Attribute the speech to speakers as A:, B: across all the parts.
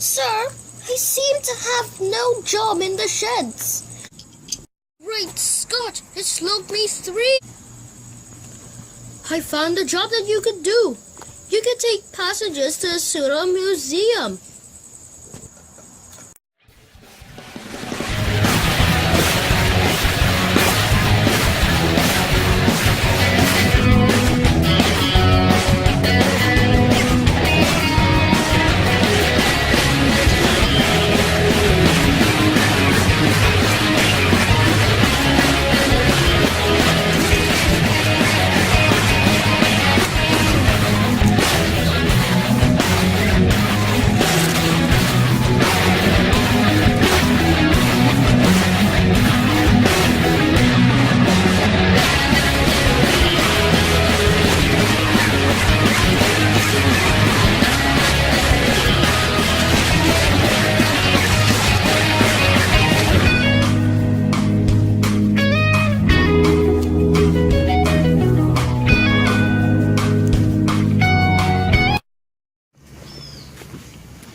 A: Sir, I seem to have no job in the sheds. Great Scott, it's looked me 3. I found a job that you could do. You could take passengers to the Sodor Museum.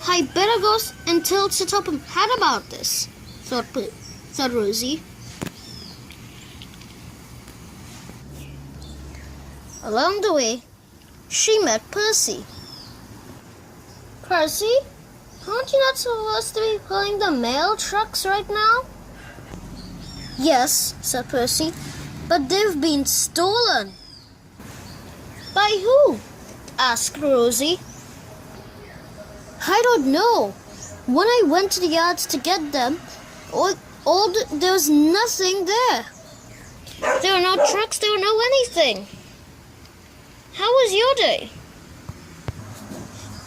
A: I better go and tell Sitopum had about this, thought Rosie. Along the way, she met Percy. Percy, aren't you not supposed to be pulling the mail trucks right now? Yes, said Percy, but they've been stolen. By who? Asked Rosie. I don't know. When I went to the yards to get them, there was nothing there. There were no trucks, there were no anything. How was your day?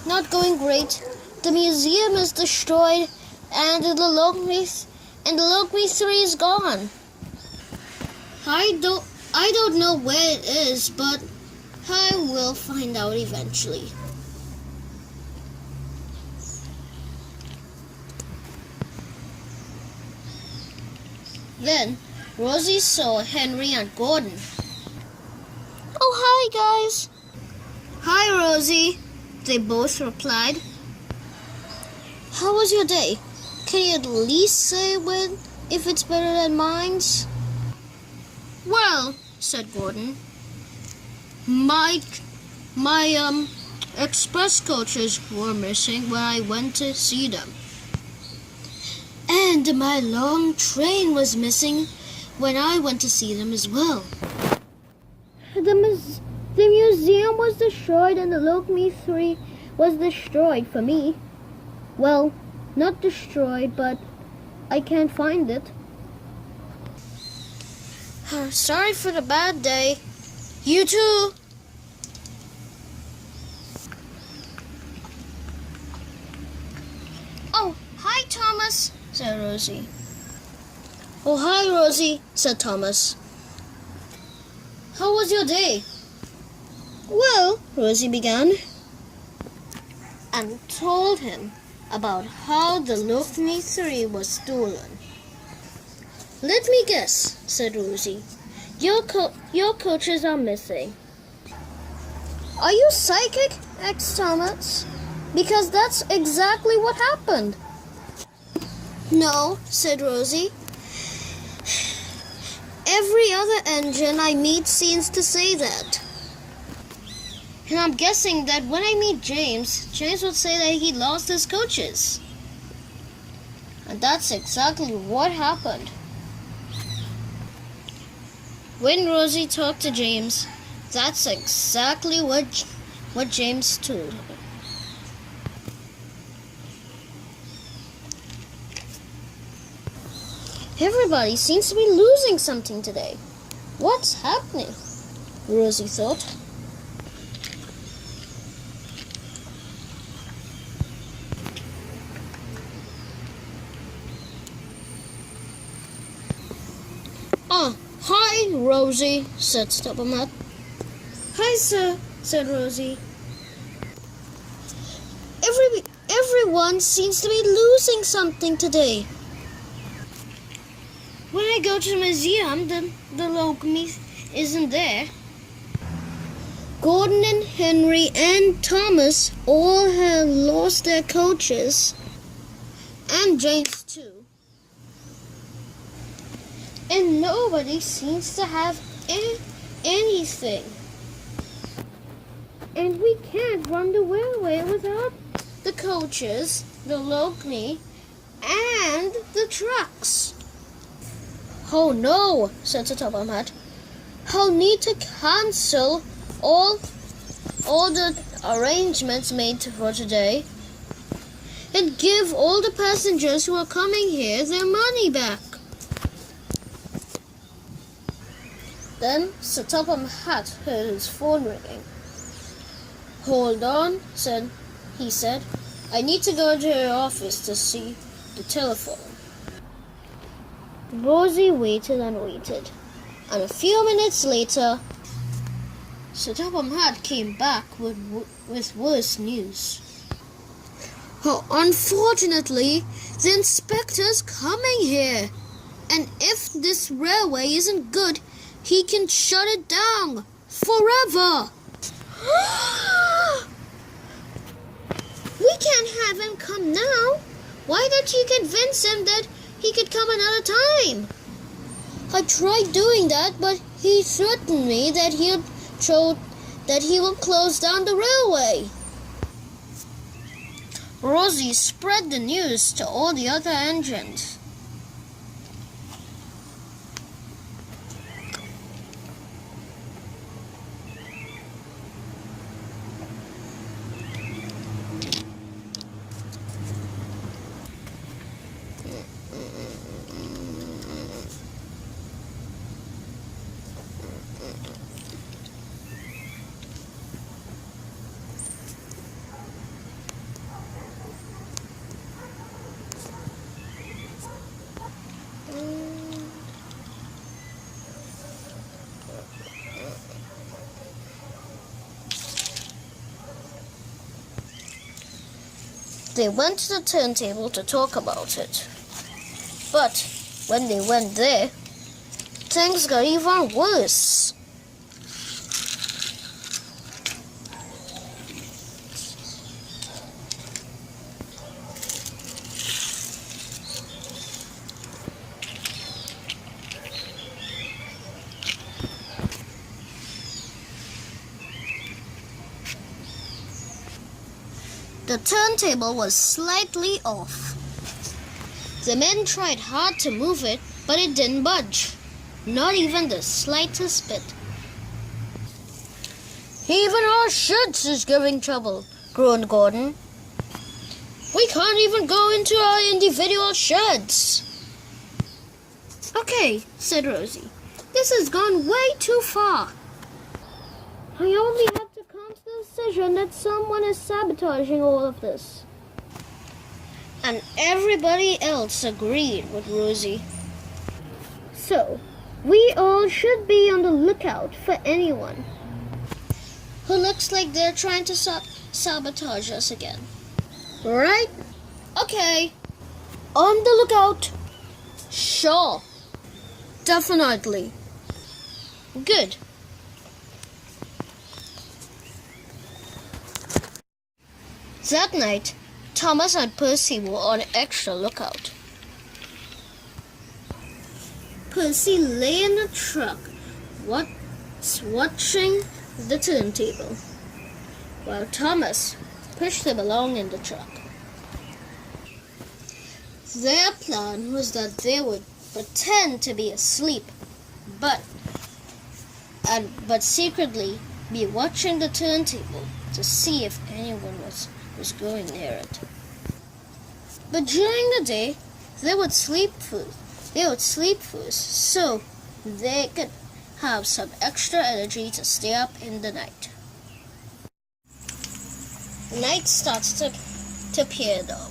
A: Not going great. The museum is destroyed and the Lokmi 3 is gone. I don't know where it is, but I will find out eventually. Then, Rosie saw Henry and Gordon. Oh, hi, guys. Hi, Rosie, they both replied. How was your day? Can you at least say if it's better than mine's? Well, said Gordon, my express coaches were missing when I went to see them. And my long train was missing when I went to see them as well. The museum was destroyed and the Lokmi 3 was destroyed for me. Well, not destroyed, but I can't find it. Sorry for the bad day. You too. Oh, hi, Thomas, said Rosie. Oh, hi, Rosie, said Thomas. How was your day? Well, Rosie began, and told him about how the Lokmi 3 was stolen. Let me guess, said Rosie. Your coaches are missing. Are you psychic? asked Thomas. Because that's exactly what happened. No, said Rosie. Every other engine I meet seems to say that. And I'm guessing that when I meet James would say that he lost his coaches. And that's exactly what happened. When Rosie talked to James, that's exactly what James told her. Everybody seems to be losing something today. What's happening? Rosie thought. Hi, Rosie, said Stubbormat. Hi, sir, said Rosie. Everyone seems to be losing something today. When I go to the museum, the Lokmi isn't there. Gordon and Henry and Thomas all have lost their coaches. and James too. And nobody seems to have anything. And we can't run the railway without the coaches, the locomotives, and the trucks. Oh no, said the Topham Hatt. I'll need to cancel all the arrangements made for today and give all the passengers who are coming here their money back. Then Sir Topham Hatt heard his phone ringing. Hold on, he said. I need to go to your office to see the telephone. Rosie waited and waited, and a few minutes later, Sir Topham Hatt came back with worse news. Oh, unfortunately, the inspector's coming here, and if this railway isn't good, he can shut it down forever. We can't have him come now. Why don't you convince him that he could come another time? I tried doing that, but he threatened me that he will close down the railway. Rosie spread the news to all the other engines. They went to the turntable to talk about it. But when they went there, things got even worse. The turntable was slightly off. The men tried hard to move it, but it didn't budge, not even the slightest bit. Even our sheds is giving trouble, groaned Gordon. We can't even go into our individual sheds. Okay, said Rosie. This has gone way too far. I only have to come to the decision that someone is sabotaging all of this. And everybody else agreed with Rosie. So, we all should be on the lookout for anyone who looks like they're trying to sabotage us again. Right? Okay. On the lookout. Sure. Definitely. Good. That night, Thomas and Percy were on extra lookout. Percy lay in the truck, watching the turntable, while Thomas pushed him along in the truck. Their plan was that they would pretend to be asleep, but secretly be watching the turntable to see if anyone was going near it. But during the day, they would sleep first, so they could have some extra energy to stay up in the night. Night started to appear though,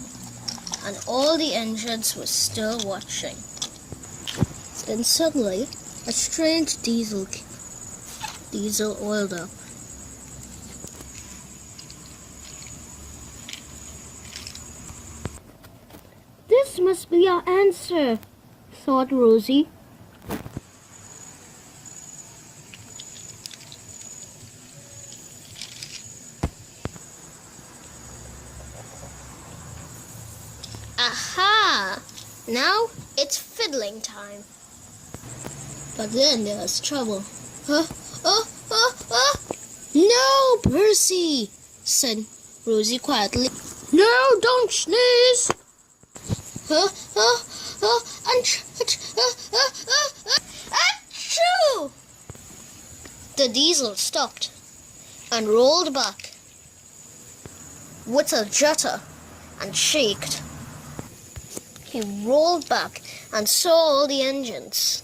A: and all the engines were still watching. Then suddenly, a strange diesel oiled up. This must be our answer, thought Rosie. Aha! Now it's fiddling time. But then there's trouble. No, Percy, said Rosie quietly. No, don't sneeze. Achoo! The diesel stopped and rolled back with a judder and shaked. He rolled back and saw all the engines.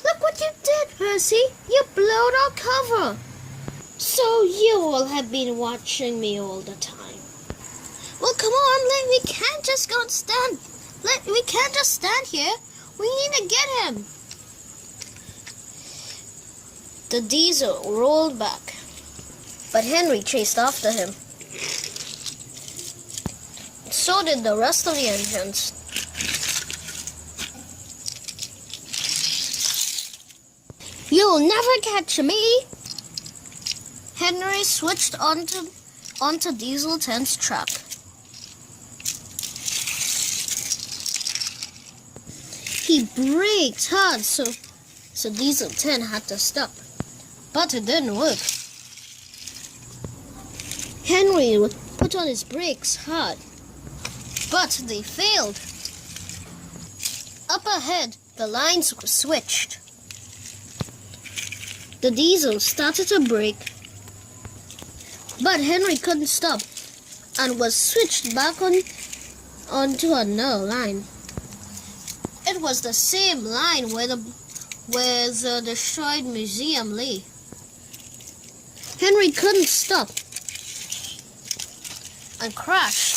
A: Look what you did, Percy. You blowed our cover. So you all have been watching me all the time. Well, come on, we can't just stand here. We need to get him. The diesel rolled back, but Henry chased after him. So did the rest of the engines. You'll never catch me. Henry switched onto Diesel 10's track. He braked hard, so Diesel 10 had to stop. But it didn't work. Henry put on his brakes hard, but they failed. Up ahead, the lines were switched. The diesel started to brake, but Henry couldn't stop and was switched back onto another line. It was the same line where the destroyed museum lay. Henry couldn't stop and crashed.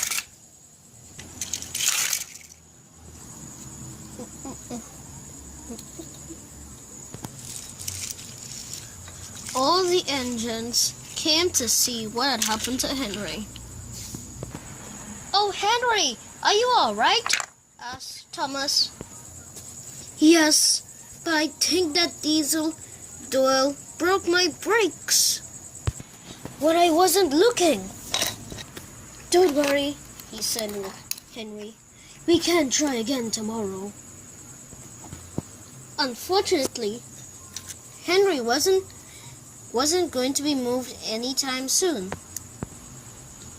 A: All the engines came to see what had happened to Henry. Oh, Henry, are you all right? Asked Thomas. Yes, but I think that Diesel Doyle broke my brakes when I wasn't looking. Don't worry, he said to Henry. We can try again tomorrow. Unfortunately, Henry wasn't going to be moved anytime soon.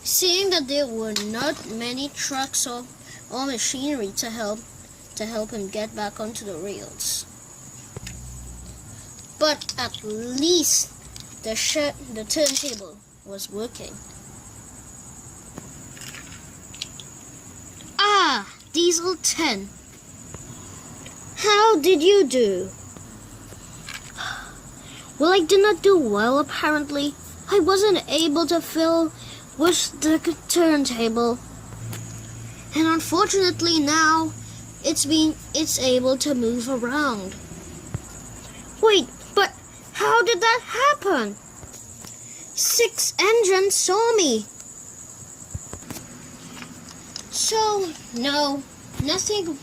A: Seeing that there were not many trucks or machinery to help him get back onto the rails. But at least the turntable was working. Ah, Diesel 10. How did you do? Well, I did not do well, apparently. I wasn't able to fill with the turntable. And unfortunately now, it's able to move around. Wait, but how did that happen? 6 engines saw me. So, no, nothing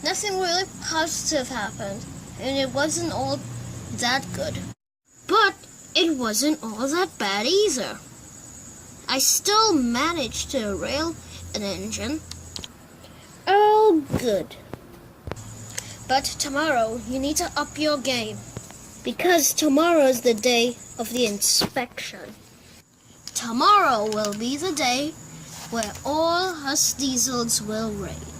A: really positive happened. And it wasn't all that good. But it wasn't all that bad either. I still managed to derail an engine. Oh, good. But tomorrow you need to up your game, because tomorrow is the day of the inspection. Tomorrow will be the day where all us diesels will raid.